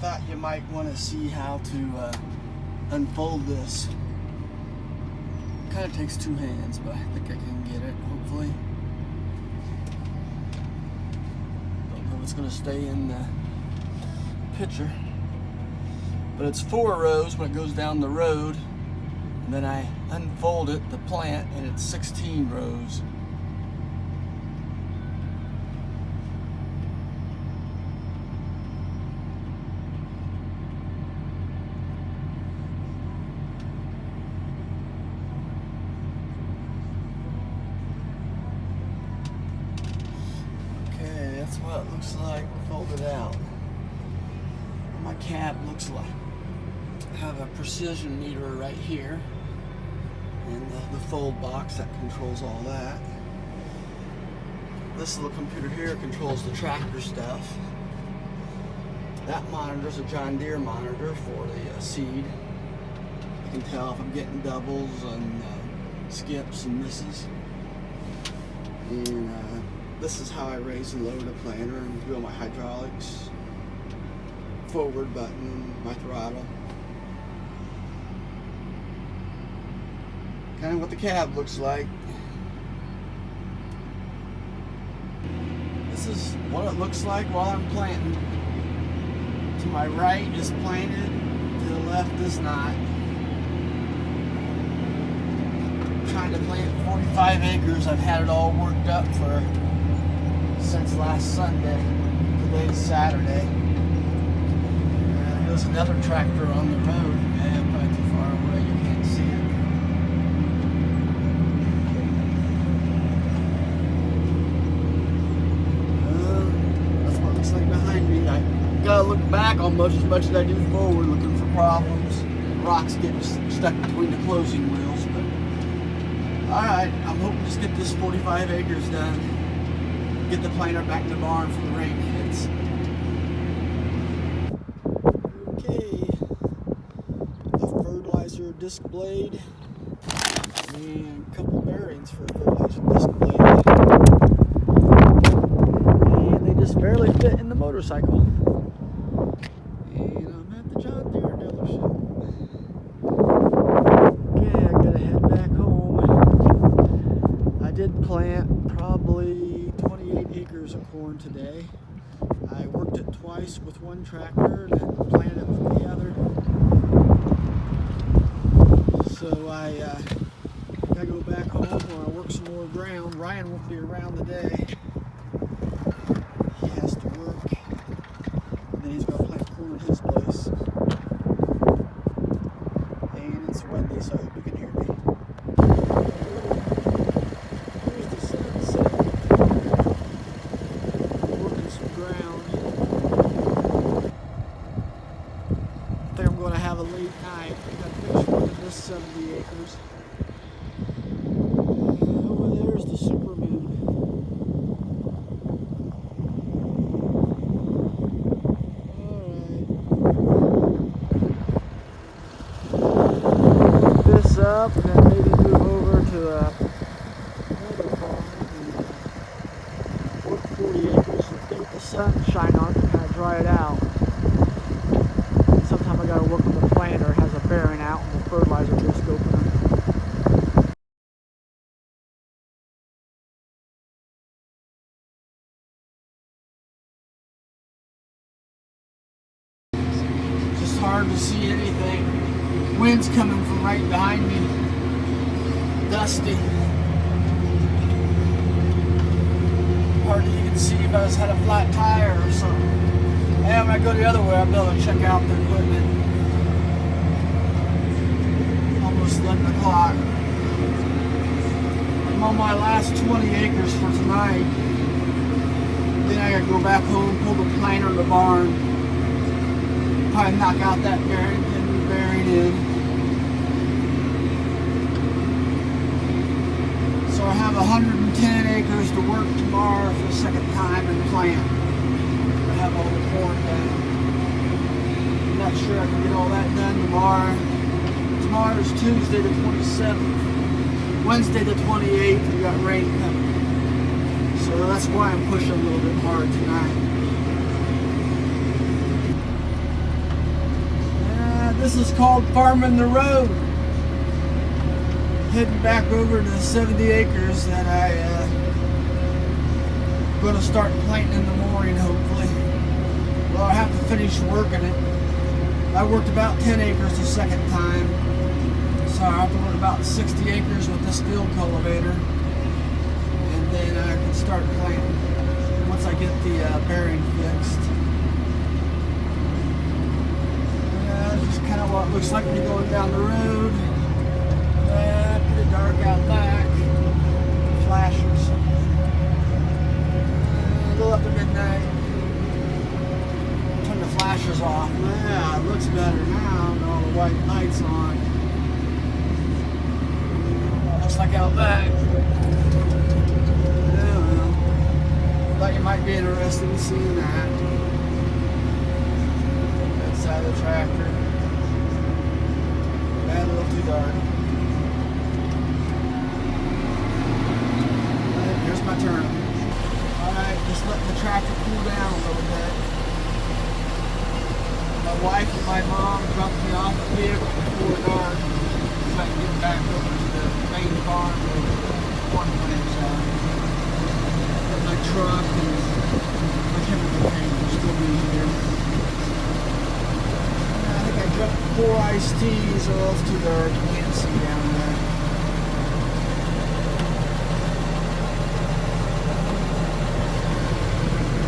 thought you might want to see how to unfold this. Kind of takes two hands, but I think I can get it, hopefully. Don't know if it's going to stay in the picture. But it's 4 rows when it goes down the road. And then I unfold it, the plant, and it's 16 rows. Okay, that's what it looks like folded out. My cab looks like. I have a precision meter right here. And the fold box that controls all that. This little computer here controls the tractor stuff. That monitor is a John Deere monitor for the seed. I can tell if I'm getting doubles and skips and misses. And this is how I raise and lower the planter and do all my hydraulics. Forward button, my throttle. Kind of what the cab looks like. This is what it looks like while I'm planting. To my right is planted, to the left is not. I'm trying to plant 45 acres. I've had it all worked up since last Sunday. Today's Saturday. There's another tractor on the road. Probably too far away, you can't see it. Like behind me, I gotta look back almost as much as I do forward, looking for problems. Rocks get stuck between the closing wheels, but alright, I'm hoping to just get this 45 acres done, get the planter back in the barn for the rain hits. Okay, a fertilizer disc blade and a couple bearings for a fertilizer disc blade. Just barely fit in the motorcycle. And I'm at the John Deere dealership. Okay, I gotta head back home. I did plant probably 28 acres of corn today. I worked it twice with one tractor and then planted it with the other. So I gotta go back home where I work some more ground. Ryan won't be around today. He's going to plant corn at his place. And it's windy, so I hope you can hear me. Here's the sunset. Working some ground. I think I'm going to have a late night. I got to finish working this 70 acres. And over there's the supermoon. Up and then maybe move over to another farm and work 40 acres and let the sun shine on it and kind of dry it out. And sometimes I gotta work with the planter, it has a bearing out and the fertilizer disc opener. Just hard to see anything. Wind's coming from right behind me. Dusty. Hard to even see if I had a flat tire or something. And when I go the other way, I'll be able to check out the equipment. Almost 11 o'clock. I'm on my last 20 acres for tonight. Then I gotta go back home, pull the planter in the barn. Probably knock out that bearing, pin the bearing in. So I have 110 acres to work tomorrow for the second time and plant. I have all the corn done. I'm not sure I can get all that done tomorrow. Tomorrow is Tuesday the 27th. Wednesday the 28th, we got rain coming. So that's why I'm pushing a little bit hard tonight. is called Farming the Road. Heading back over to the 70 acres that I'm going to start planting in the morning, hopefully. Well, I have to finish working it. I worked about 10 acres the second time, so I have to work about 60 acres with this field cultivator, and then I can start planting once I get the bearing fixed. This is kind of what it looks like when you're going down the road. Pretty dark out back. Flashers. A little after midnight. Turn the flashers off. Yeah, it looks better now with all the white lights on. Looks like out back. Yeah, well, thought you might be interested in seeing that. That side of the tractor. A little too dark. Here's my turn. Alright, just letting the tractor cool down a little bit. My wife and my mom dropped me off the vehicle before dark so I can get back over to the main farm where the corn plants are. Got my truck and my chemical tank will still be here. I think I dropped 4 iced teas, or else too dark. You can't see down there.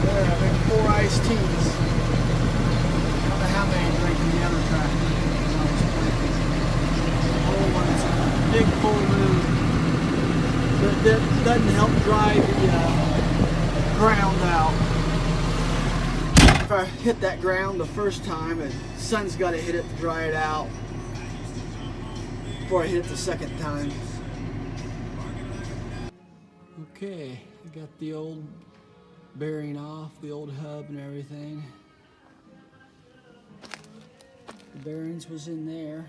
There, I think 4 iced teas. I don't know how many drink in the other tractor. The whole one is a big full moon. But that doesn't help dry the ground out. If I hit that ground the first time, the sun's got to hit it to dry it out before I hit it the second time. Okay, I got the old bearing off, the old hub and everything. The bearings was in there.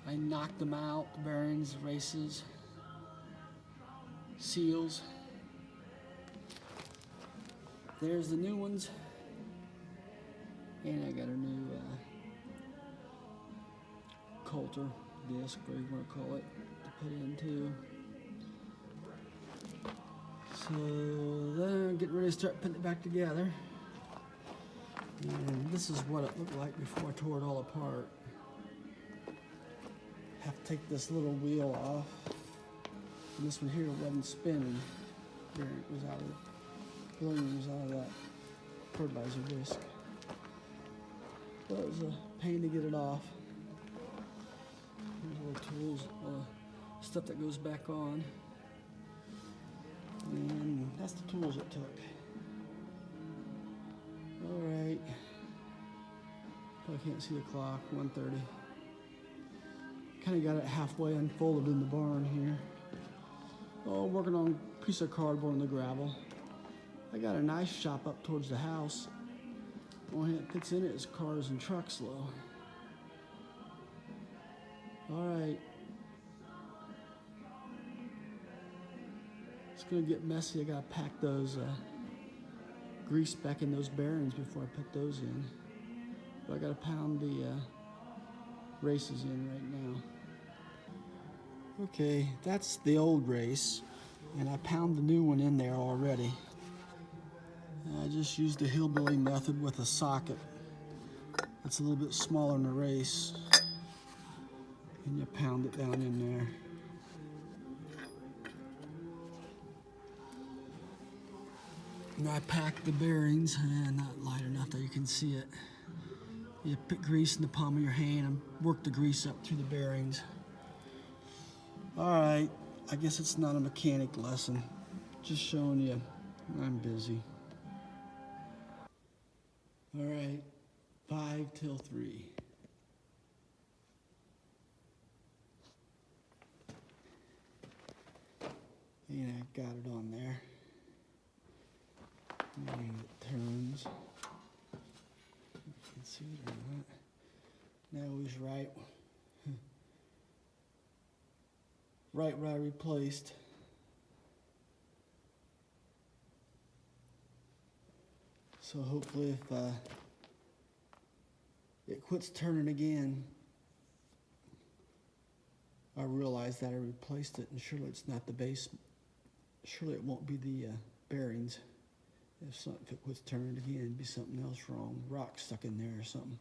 I knocked them out, the bearings, races, seals. There's the new ones. And I got a new coulter disc, whatever you want to call it, to put in too. So then I'm getting ready to start putting it back together. And this is what it looked like before I tore it all apart. Have to take this little wheel off. And this one here wasn't spinning. Here it was out of the balloon, was out of that fertilizer disc. Well, it was a pain to get it off. Here's all the tools, stuff that goes back on. And that's the tools it took. Alright. I can't see the clock, 1:30. Kind of got it halfway unfolded in the barn here. Oh, working on a piece of cardboard in the gravel. I got a nice shop up towards the house. Only thing that fits in it is cars and trucks low. Alright. It's gonna get messy. I gotta pack those grease back in those bearings before I put those in. But I gotta pound the races in right now. Okay, that's the old race, and I pound the new one in there already. I just used the hillbilly method with a socket. It's a little bit smaller than the race. And you pound it down in there. And I pack the bearings, and not light enough that you can see it. You put grease in the palm of your hand and work the grease up through the bearings. Alright, I guess it's not a mechanic lesson. Just showing you I'm busy. Alright, 5 till 3. And I got it on there. And it turns. You can see it or not. Now he's right. Right where I replaced. So hopefully if it quits turning again. I realized that I replaced it, and surely it's not the base. Surely it won't be the bearings. If it quits turning again, it'd be something else wrong. Rock stuck in there or something.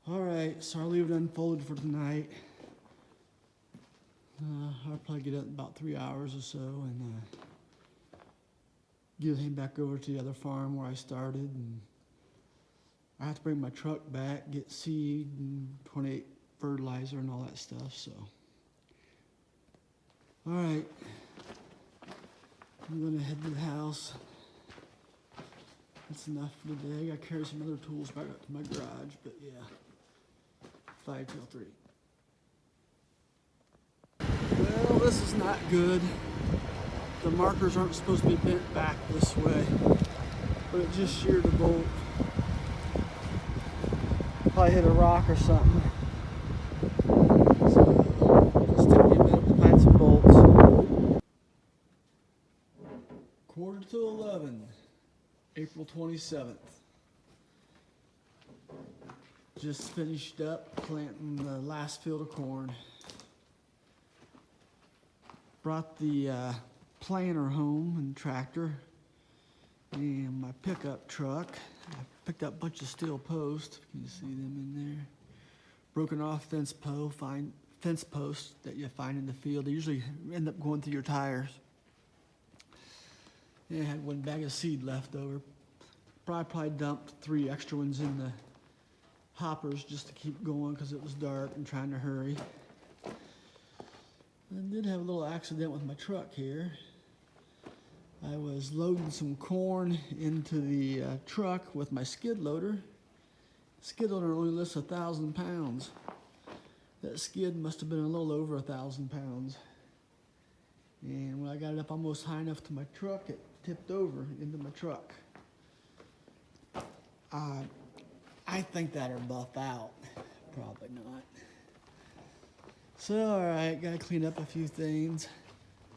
All right, so I'll leave it unfolded for tonight. I'll probably get it in about 3 hours or so, and get him back over to the other farm where I started. And I have to bring my truck back, get seed and 28 fertilizer and all that stuff. So, all right, I'm gonna head to the house. That's enough for today. I gotta carry some other tools back up to my garage, but yeah, 5 till 3. Well, this is not good. The markers aren't supposed to be bent back this way, but it just sheared a bolt. Probably hit a rock or something. So, just take me a minute to find some bolts. 11:45, April 27th. Just finished up planting the last field of corn. Brought the planter home and tractor and my pickup truck. I picked up a bunch of steel posts. You can see them in there. Broken off fence posts that you find in the field. They usually end up going through your tires. And I had one bag of seed left over. Probably dumped 3 extra ones in the hoppers just to keep going because it was dark and trying to hurry. I did have a little accident with my truck here. I was loading some corn into the truck with my skid loader. Skid loader only lifts 1,000 pounds. That skid must have been a little over 1,000 pounds. And when I got it up almost high enough to my truck, it tipped over into my truck. I think that'll buff out. Probably not. So, alright, gotta clean up a few things.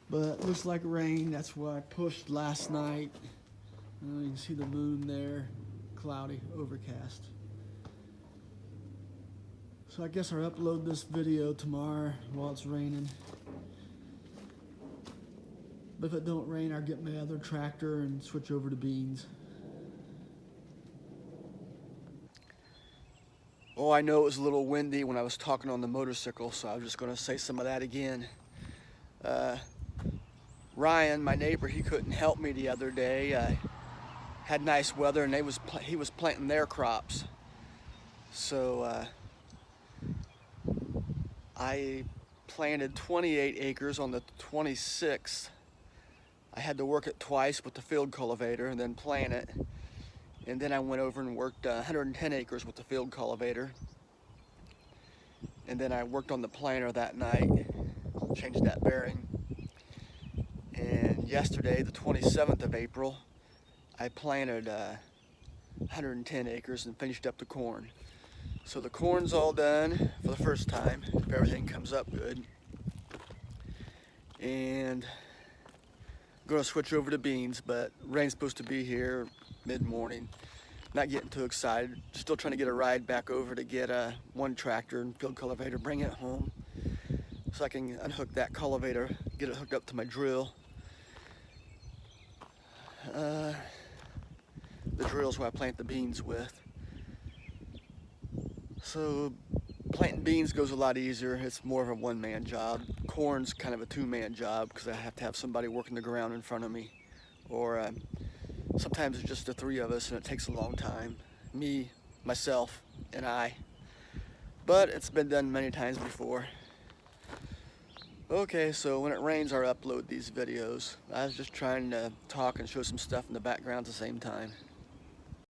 But looks like rain. That's why I pushed last night. You can see the moon there. Cloudy, overcast. So I guess I'll upload this video tomorrow while it's raining. But if it don't rain, I'll get my other tractor and switch over to beans. Oh, I know it was a little windy when I was talking on the motorcycle, so I was just going to say some of that again. Ryan, my neighbor, he couldn't help me the other day. Had nice weather, and he was planting their crops. So I planted 28 acres on the 26th. I had to work it twice with the field cultivator and then plant it. And then I went over and worked 110 acres with the field cultivator. And then I worked on the planter that night, changed that bearing. And yesterday, the 27th of April, I planted 110 acres and finished up the corn. So the corn's all done for the first time, if everything comes up good. And I'm gonna switch over to beans, but rain's supposed to be here mid-morning. Not getting too excited. Still trying to get a ride back over to get one tractor and field cultivator, bring it home so I can unhook that cultivator, get it hooked up to my drill. The drill's what I plant the beans with. So planting beans goes a lot easier. It's more of a one-man job. Corn's kind of a two-man job because I have to have somebody working the ground in front of me. Or sometimes it's just the 3 of us and it takes a long time. Me, myself, and I. But it's been done many times before. Okay, so when it rains, I'll upload these videos. I was just trying to talk and show some stuff in the background at the same time.